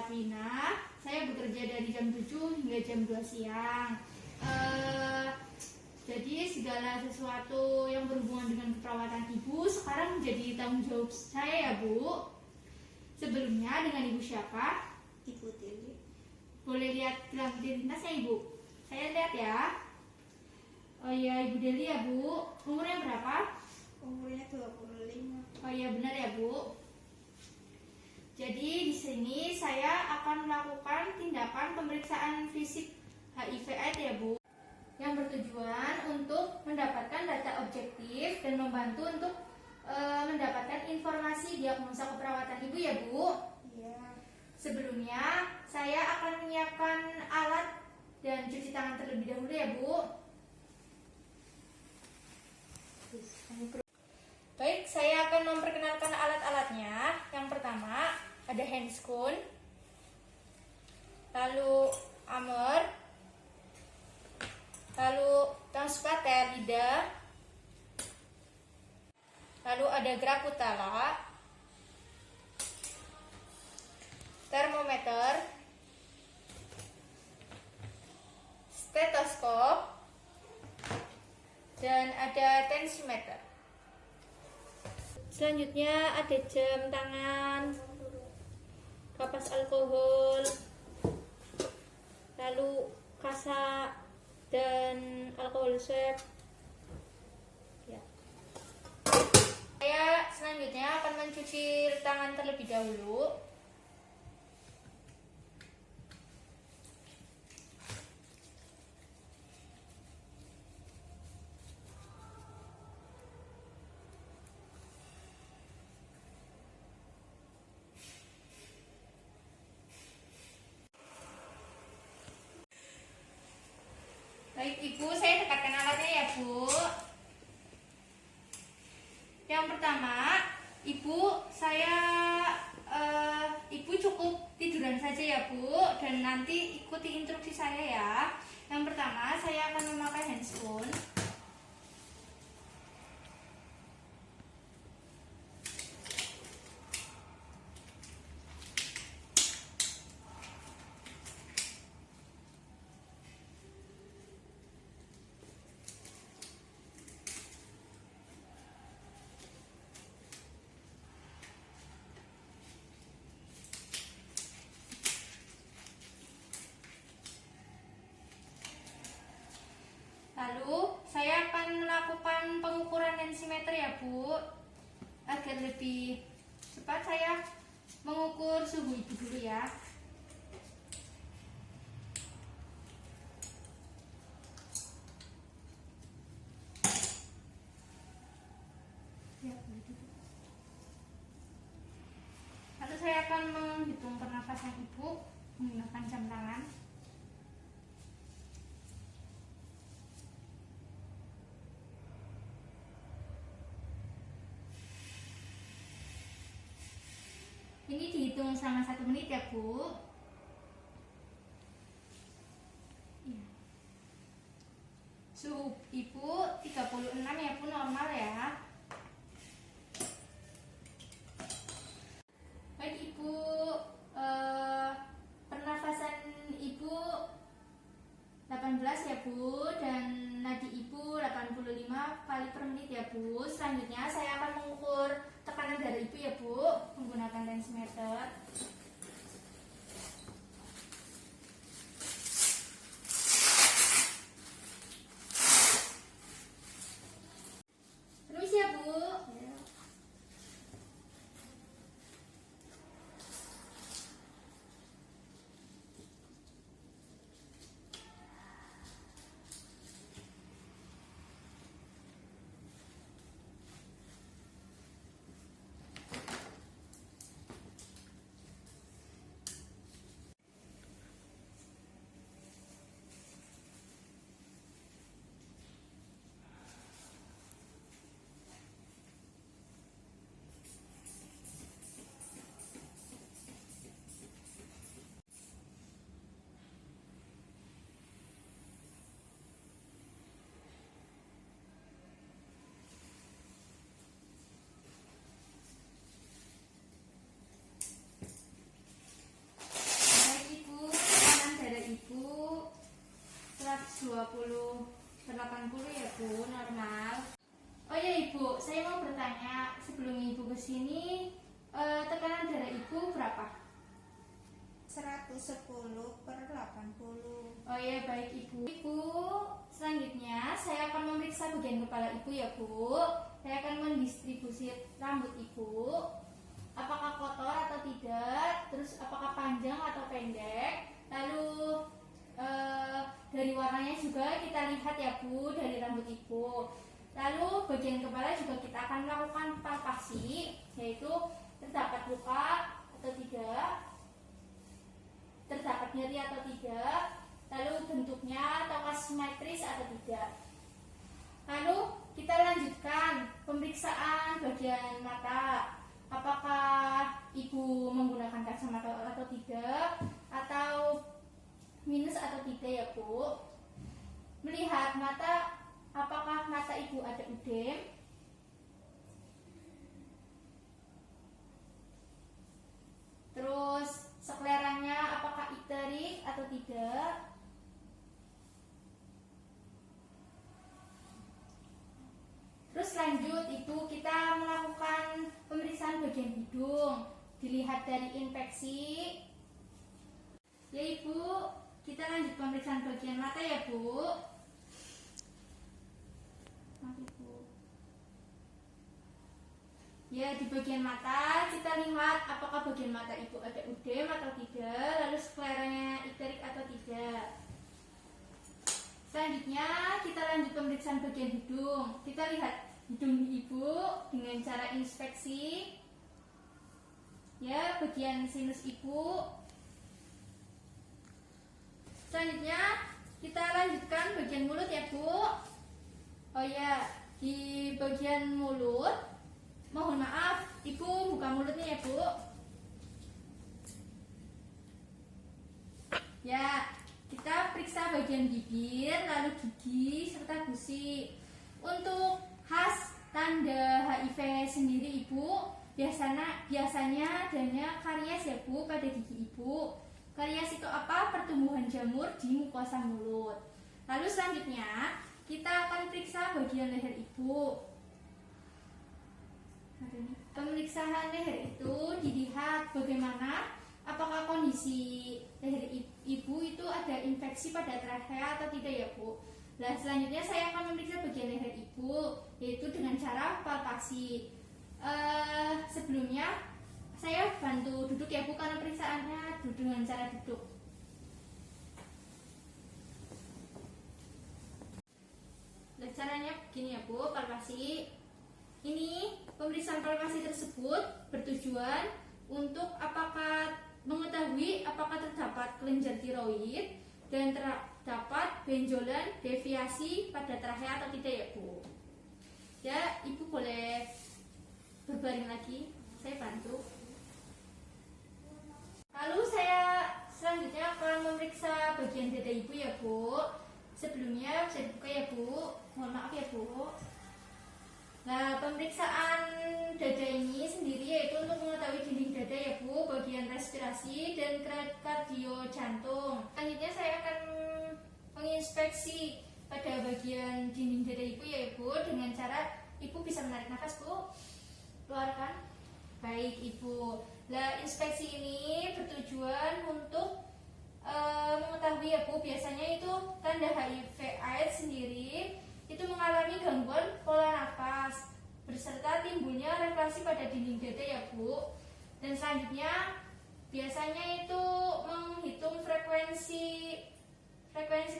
Wina. Saya bekerja dari jam 7 hingga jam 2 siang. Jadi segala sesuatu yang berhubungan dengan keperawatan ibu sekarang menjadi tanggung jawab saya ya Bu. Sebelumnya dengan ibu siapa? Ibu Dewi. Boleh lihat gelang identitasnya ibu? Saya lihat ya. Oh iya, Ibu Deli ya Bu. Umurnya berapa? Umurnya 25. Oh iya, benar ya Bu. Jadi di sini saya akan melakukan tindakan pemeriksaan fisik HIV/AIDS ya Bu, yang bertujuan untuk mendapatkan data objektif dan membantu untuk mendapatkan informasi diagnosa keperawatan ibu ya Bu. Iya. Sebelumnya saya akan menyiapkan alat dan cuci tangan terlebih dahulu ya Bu. Baik, saya akan memperkenalkan alat-alatnya. Yang pertama ada handscoon, lalu amer, lalu tang spatel lidah, lalu ada graputala, termometer, stetoskop, dan ada tensimeter. Selanjutnya ada jam tangan, kapas alkohol, lalu kasa dan alkohol swab. Ya. Saya selanjutnya akan mencuci tangan terlebih dahulu. Baik Ibu, saya dekatkan alatnya ya Bu. Yang pertama, Ibu cukup tiduran saja ya Bu, dan nanti ikuti instruksi saya ya. Yang pertama, saya akan memakai handscoon. Lalu saya akan melakukan pengukuran tensimeter ya Bu. Agar lebih cepat saya mengukur suhu ibu dulu ya. Lalu saya akan menghitung pernafasan ibu menggunakan jam tangan. Ini dihitung selama 1 menit ya Bu. Ya. Suhu ibu 36 ya Bu, normal ya. Baik Ibu, pernafasan Ibu 18 ya Bu, dan nadi Ibu 85 kali per menit ya Bu. Selanjutnya saya akan mengukur tekanan darah Ibu ya Bu menggunakan tensimeter. Permisi ya Bu. Ya. 20/80 ya Bu, normal. Oh ya Ibu, saya mau bertanya, sebelum Ibu kesini tekanan darah Ibu berapa? 110/80. Oh ya, baik Ibu. Ibu, selanjutnya saya akan memeriksa bagian kepala Ibu ya Bu. Saya akan mendistribusi rambut Ibu. Apakah kotor atau tidak? Terus apakah panjang atau pendek? Lalu dari warnanya juga kita lihat ya Bu, dari rambut Ibu. Lalu bagian kepala juga kita akan melakukan palpasi, yaitu terdapat luka atau tidak, terdapat nyeri atau tidak, lalu bentuknya ataukah simetris atau tidak. Lalu kita lanjutkan pemeriksaan bagian mata. Apakah Ibu menggunakan kacamata atau tidak, atau minus atau tidak ya Bu. Melihat mata, apakah mata Ibu ada udem, terus skleranya apakah iterik atau tidak. Terus lanjut Ibu, kita melakukan pemeriksaan bagian hidung. Dilihat dari infeksi. Ya Ibu, kita lanjut pemeriksaan bagian mata ya Bu. Maaf Ibu. Ya, di bagian mata kita lihat apakah bagian mata Ibu ada udem atau tidak, lalu skleranya iterik atau tidak. Selanjutnya kita lanjut pemeriksaan bagian hidung. Kita lihat hidung Ibu dengan cara inspeksi. Ya, bagian sinus Ibu. Selanjutnya kita lanjutkan bagian mulut ya Bu. Oh ya, di bagian mulut, mohon maaf, Ibu buka mulutnya ya Bu. Ya, kita periksa bagian bibir, lalu gigi, serta gusi. Untuk khas tanda HIV sendiri Ibu, biasanya adanya karies ya Bu pada gigi Ibu. Karies itu apa? Pertumbuhan jamur di mukosa mulut. Lalu selanjutnya kita akan periksa bagian leher Ibu. Pemeriksaan leher itu dilihat bagaimana, apakah kondisi leher Ibu itu ada infeksi pada trachea atau tidak ya Bu. Nah, selanjutnya saya akan memeriksa bagian leher Ibu, yaitu dengan cara palpasi. Sebelumnya saya bantu duduk ya Bu, karena periksaannya dengan cara duduk. Nah, caranya begini ya Bu, palpasi. Ini pemeriksaan palpasi tersebut bertujuan untuk mengetahui apakah terdapat kelenjar tiroid dan terdapat benjolan deviasi pada trachea atau tidak ya Bu. Ya, Ibu boleh berbaring lagi, saya bantu. Lalu saya selanjutnya akan memeriksa bagian dada Ibu ya Bu. Sebelumnya bisa dibuka ya Bu, mohon maaf ya Bu. Nah, pemeriksaan dada ini sendiri yaitu untuk mengetahui dinding dada ya Bu, bagian respirasi dan kardio jantung. Selanjutnya saya akan menginspeksi pada bagian dinding dada Ibu ya Bu, dengan cara Ibu bisa menarik nafas Bu, keluarkan. Baik Ibu. Nah, inspeksi ini bertujuan untuk mengetahui ya Bu, biasanya itu tanda HIV/AIDS sendiri itu mengalami gangguan pola nafas beserta timbulnya refleksi pada dinding dada ya Bu. Dan selanjutnya biasanya itu menghitung frekuensi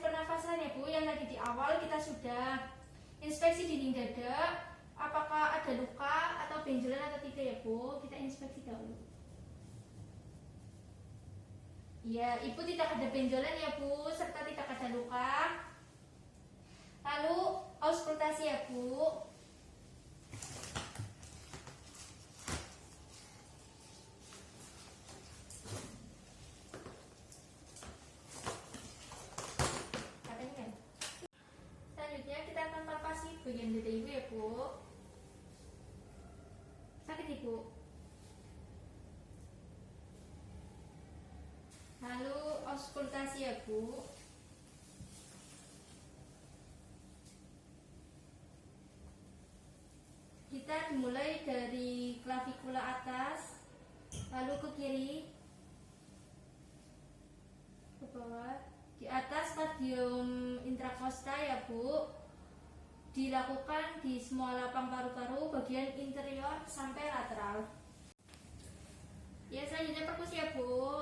pernafasan ya Bu, yang tadi di awal kita sudah inspeksi dinding dada, apakah ada luka atau benjolan atau tidak ya Bu. Kita inspeksi dahulu. Ya, Ibu tidak ada benjolan ya Bu, serta tidak ada luka. Lalu auskultasi ya Bu. Selanjutnya kita akan palpasi bagian dada Ibu ya Bu. Sakit Ibu. Lalu auskultasi ya Bu. klavikula atas, lalu ke kiri, ke bawah, di atas stadium intrakosta ya Bu. Dilakukan di semua lapang paru-paru bagian interior sampai lateral. Ya, selanjutnya perkusi ya Bu.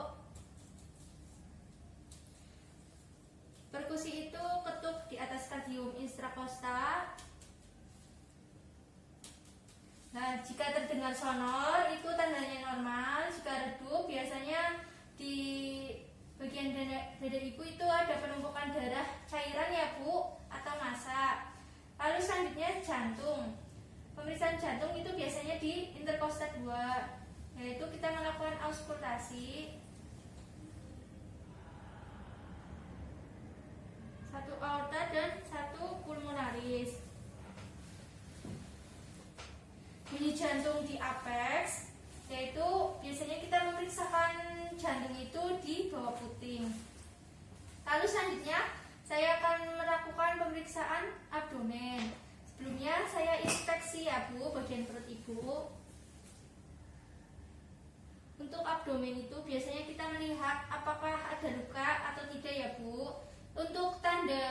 Perkusi itu ketuk di atas stadium intrakosta. Nah, jika terdengar sonor itu tandanya normal. Jika redup biasanya di bagian dada ibu itu ada penumpukan darah cairan ya Bu, atau massa. Lalu selanjutnya jantung. Pemeriksaan jantung itu biasanya di interkosta 2, yaitu kita melakukan auskultasi. Satu aorta dan satu pulmonaris. Bunyi jantung di apex, yaitu biasanya kita memeriksakan jantung itu di bawah puting. Lalu selanjutnya saya akan melakukan pemeriksaan abdomen. Sebelumnya saya inspeksi ya Bu bagian perut ibu. Untuk abdomen itu biasanya kita melihat apakah ada luka atau tidak ya Bu. Untuk tanda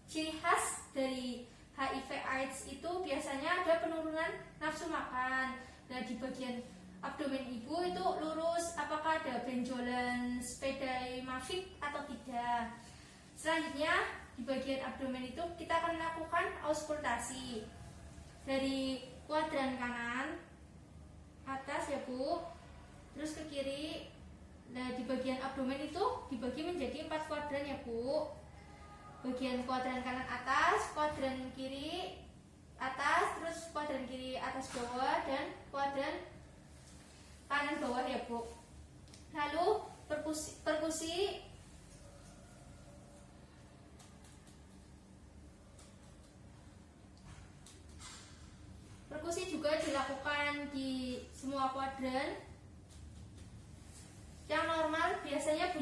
ciri khas dari HIV/AIDS itu biasanya ada penurunan nafsu makan. Nah, di bagian abdomen ibu itu lurus, apakah ada benjolan spadai-mavic atau tidak. Selanjutnya di bagian abdomen itu kita akan melakukan auskultasi dari kuadran kanan atas ya Bu, terus ke kiri. Nah, di bagian abdomen itu dibagi menjadi 4 kuadran ya Bu. Bagian kuadran kanan atas, kuadran kiri atas, terus kuadran kiri atas bawah, dan kuadran kanan bawah ya Bu. Lalu perkusi juga dilakukan di semua kuadran. Yang normal biasanya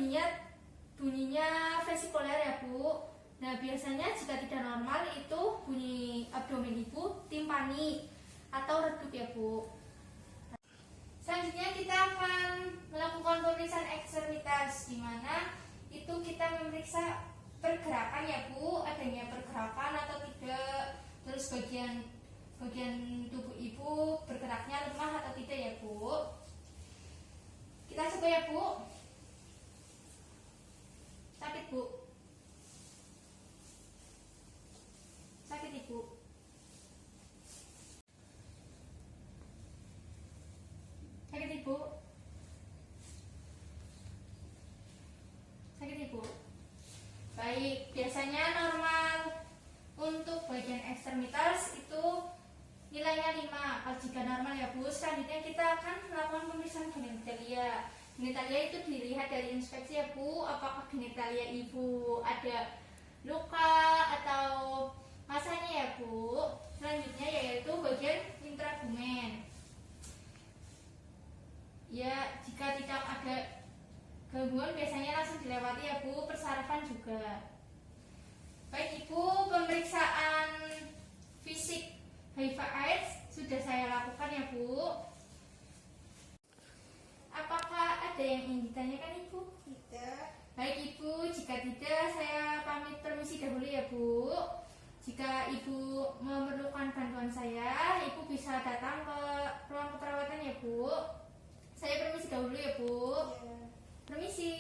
bunyinya vesikuler ya Bu. Nah, biasanya jika tidak normal itu bunyi abdomen ibu timpani atau redup ya Bu. Selanjutnya kita akan melakukan pemeriksaan ekstremitas, di mana itu kita memeriksa pergerakan ya Bu, adanya pergerakan atau tidak, terus bagian tubuh ibu bergeraknya lemah atau tidak ya Bu. Kita coba ya Bu. Sakit Bu? Sakit ibu? Sakit ibu? Sakit ibu? Baik, biasanya normal untuk bagian ekstremitas itu nilainya 5. Kalau jika normal ya Bu, selanjutnya kita akan melakukan pemeriksaan genitalia. Genitalia itu dilihat dari inspeksi ya Bu, apakah genitalia ibu ada luka atau masanya ya Bu. Selanjutnya yaitu bagian intrabumen. Ya, jika tidak ada gangguan biasanya langsung dilewati ya Bu, persarafan juga. Baik Ibu, pemeriksaan fisik HIV/AIDS sudah saya lakukan ya Bu. Apakah ada yang ingin ditanyakan Ibu? Tidak. Baik Ibu, jika tidak saya pamit permisi dahulu ya Bu. Jika Ibu memerlukan bantuan saya, Ibu bisa datang ke ruang keperawatan ya Bu. Saya permisi dahulu ya Bu. Ya. Permisi.